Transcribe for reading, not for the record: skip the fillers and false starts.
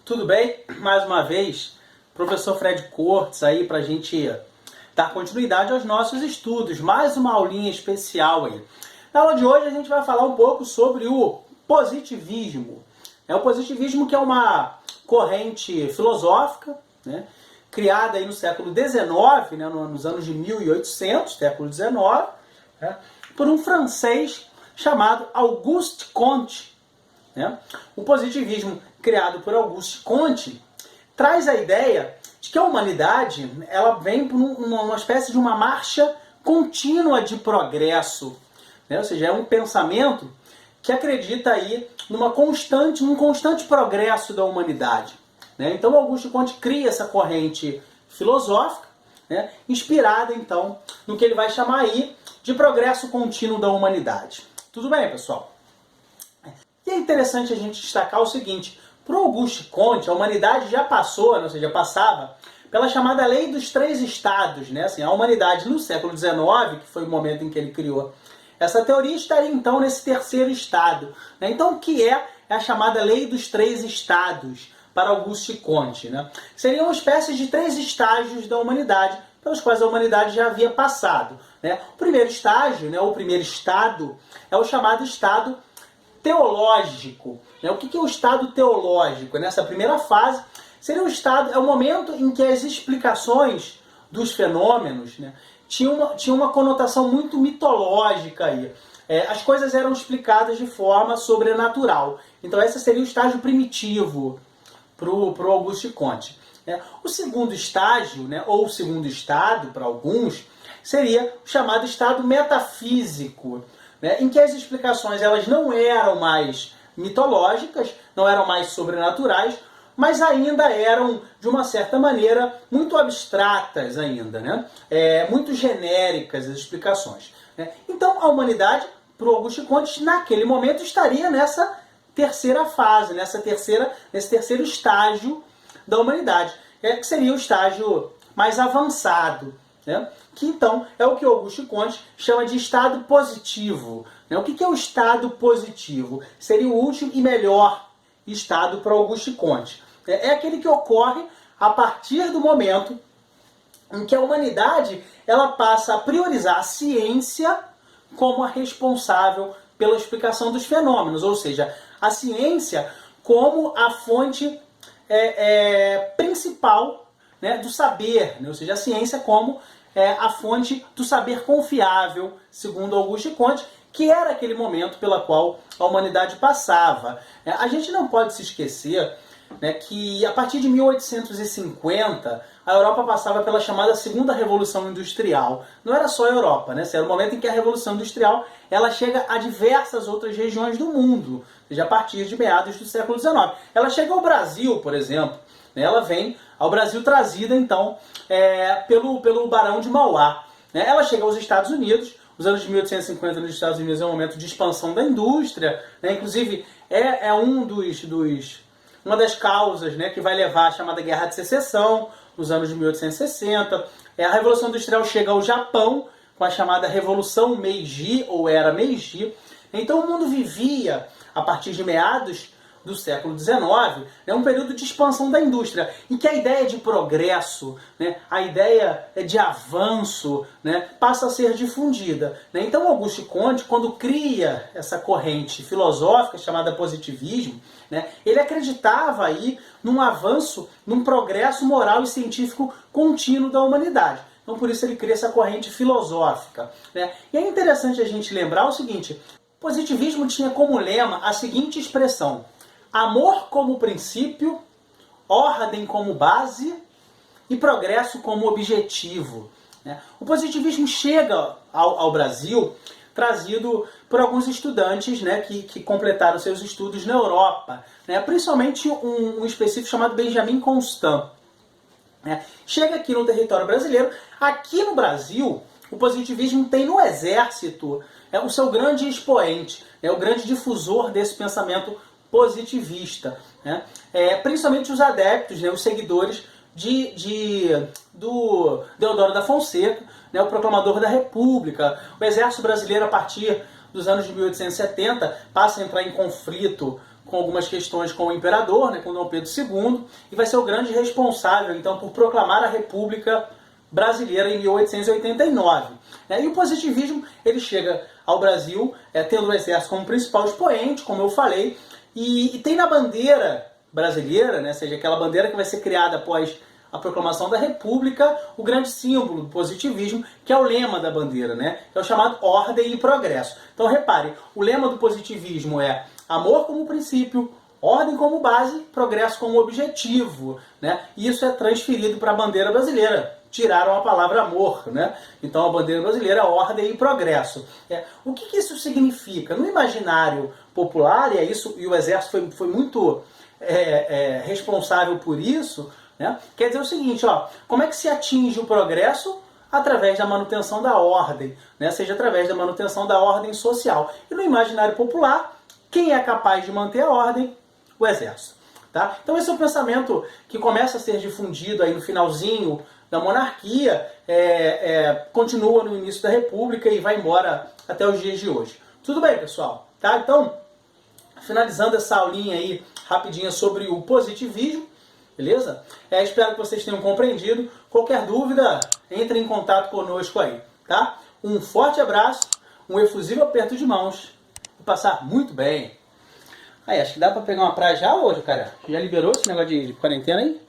Tudo bem? Mais uma vez, professor Fred Cortes aí para a gente dar continuidade aos nossos estudos. Mais uma aulinha especial aí. Na aula de hoje a gente vai falar um pouco sobre o positivismo. O positivismo que é uma corrente filosófica, né, criada aí no século XIX, né, nos anos de 1800, século XIX, né, por um francês chamado Auguste Comte. Né? O positivismo criado por Auguste Comte traz a ideia de que a humanidade ela vem por uma espécie de uma marcha contínua de progresso, né? Ou seja, é um pensamento que acredita aí num constante progresso da humanidade. Né? Então Auguste Comte cria essa corrente filosófica, né, inspirada então no que ele vai chamar aí de progresso contínuo da humanidade. Tudo bem, pessoal? E é interessante a gente destacar o seguinte: para Auguste Comte, a humanidade já passou, ou seja, passava pela chamada Lei dos Três Estados. Né? Assim, a humanidade no século XIX, que foi o momento em que ele criou essa teoria, estaria então nesse terceiro estado. Né? Então, o que é a chamada Lei dos Três Estados para Auguste Comte? Né? Seriam uma espécie de três estágios da humanidade, pelos quais a humanidade já havia passado. Né? O primeiro estágio, né, o primeiro estado, é o chamado estado teológico. Né? O que é o estado teológico? Nessa primeira fase, seria é o momento em que as explicações dos fenômenos, né, tinham uma conotação muito mitológica aí. As coisas eram explicadas de forma sobrenatural. Então esse seria o estágio primitivo para o Auguste Comte. O segundo estágio, né, ou o segundo estado, para alguns, seria o chamado estado metafísico, né, em que as explicações elas não eram mais mitológicas, não eram mais sobrenaturais, mas ainda eram, de uma certa maneira, muito abstratas ainda, né? Muito genéricas as explicações. Né? Então a humanidade, para o Auguste Comte, naquele momento estaria nessa terceira fase, nesse terceiro estágio da humanidade, que seria o estágio mais avançado. Né? Que então é o que Auguste Comte chama de estado positivo. Né? O que é o estado positivo? Seria o último e melhor estado para Auguste Comte. É aquele que ocorre a partir do momento em que a humanidade ela passa a priorizar a ciência como a responsável pela explicação dos fenômenos, ou seja, a ciência como a fonte principal, né, do saber, né? Ou seja, a ciência como a fonte do saber confiável, segundo Auguste Comte, que era aquele momento pela qual a humanidade passava. A gente não pode se esquecer, né, que a partir de 1850 a Europa passava pela chamada Segunda Revolução Industrial. Não era só a Europa, né? Era o momento em que a Revolução Industrial ela chega a diversas outras regiões do mundo, ou seja, a partir de meados do século XIX. Ela chega ao Brasil, por exemplo. Ela vem ao Brasil trazida, então, pelo Barão de Mauá. Ela chega aos Estados Unidos. Os anos de 1850 nos Estados Unidos é um momento de expansão da indústria. Inclusive, uma das causas, né, que vai levar à chamada Guerra de Secessão, nos anos de 1860. A Revolução Industrial chega ao Japão, com a chamada Revolução Meiji, ou Era Meiji. Então, o mundo vivia, a partir de meados do século XIX, um período de expansão da indústria, em que a ideia de progresso, né, a ideia de avanço, né, passa a ser difundida. Então Auguste Comte, quando cria essa corrente filosófica chamada positivismo, né, ele acreditava aí num avanço, num progresso moral e científico contínuo da humanidade. Então por isso ele cria essa corrente filosófica. Né? E é interessante a gente lembrar o seguinte: o positivismo tinha como lema a seguinte expressão: amor como princípio, ordem como base e progresso como objetivo. O positivismo chega ao Brasil trazido por alguns estudantes, né, que completaram seus estudos na Europa, né, principalmente um específico chamado Benjamin Constant. Chega aqui no território brasileiro. Aqui no Brasil, o positivismo tem no Exército o seu grande expoente, o grande difusor desse pensamento positivista, né? Principalmente os adeptos, né, os seguidores do Deodoro da Fonseca, né, o proclamador da República. O Exército Brasileiro, a partir dos anos de 1870, passa a entrar em conflito com algumas questões com o imperador, né, com Dom Pedro II, e vai ser o grande responsável, então, por proclamar a República Brasileira em 1889. E o positivismo ele chega ao Brasil tendo o exército como principal expoente, como eu falei, e tem na bandeira brasileira, né, ou seja, aquela bandeira que vai ser criada após a proclamação da República, o grande símbolo do positivismo, que é o lema da bandeira, né? É o chamado ordem e progresso. Então repare, o lema do positivismo é amor como princípio, ordem como base, progresso como objetivo, né? E isso é transferido para a bandeira brasileira. Tiraram a palavra amor, né? Então a bandeira brasileira é ordem e progresso. O que isso significa? No imaginário popular, e o Exército foi muito responsável por isso, né? Quer dizer o seguinte, ó, como é que se atinge o progresso? Através da manutenção da ordem, né? Seja através da manutenção da ordem social. E no imaginário popular, quem é capaz de manter a ordem? O Exército. Tá? Então esse é um pensamento que começa a ser difundido aí no finalzinho da monarquia, continua no início da República e vai embora até os dias de hoje. Tudo bem, pessoal? Tá? Então, finalizando essa aulinha aí rapidinha sobre o positivismo, beleza? Espero que vocês tenham compreendido. Qualquer dúvida, entre em contato conosco aí, tá? Um forte abraço, um efusivo aperto de mãos e passar muito bem. Aí, acho que dá pra pegar uma praia já hoje, cara? Já liberou esse negócio de quarentena aí?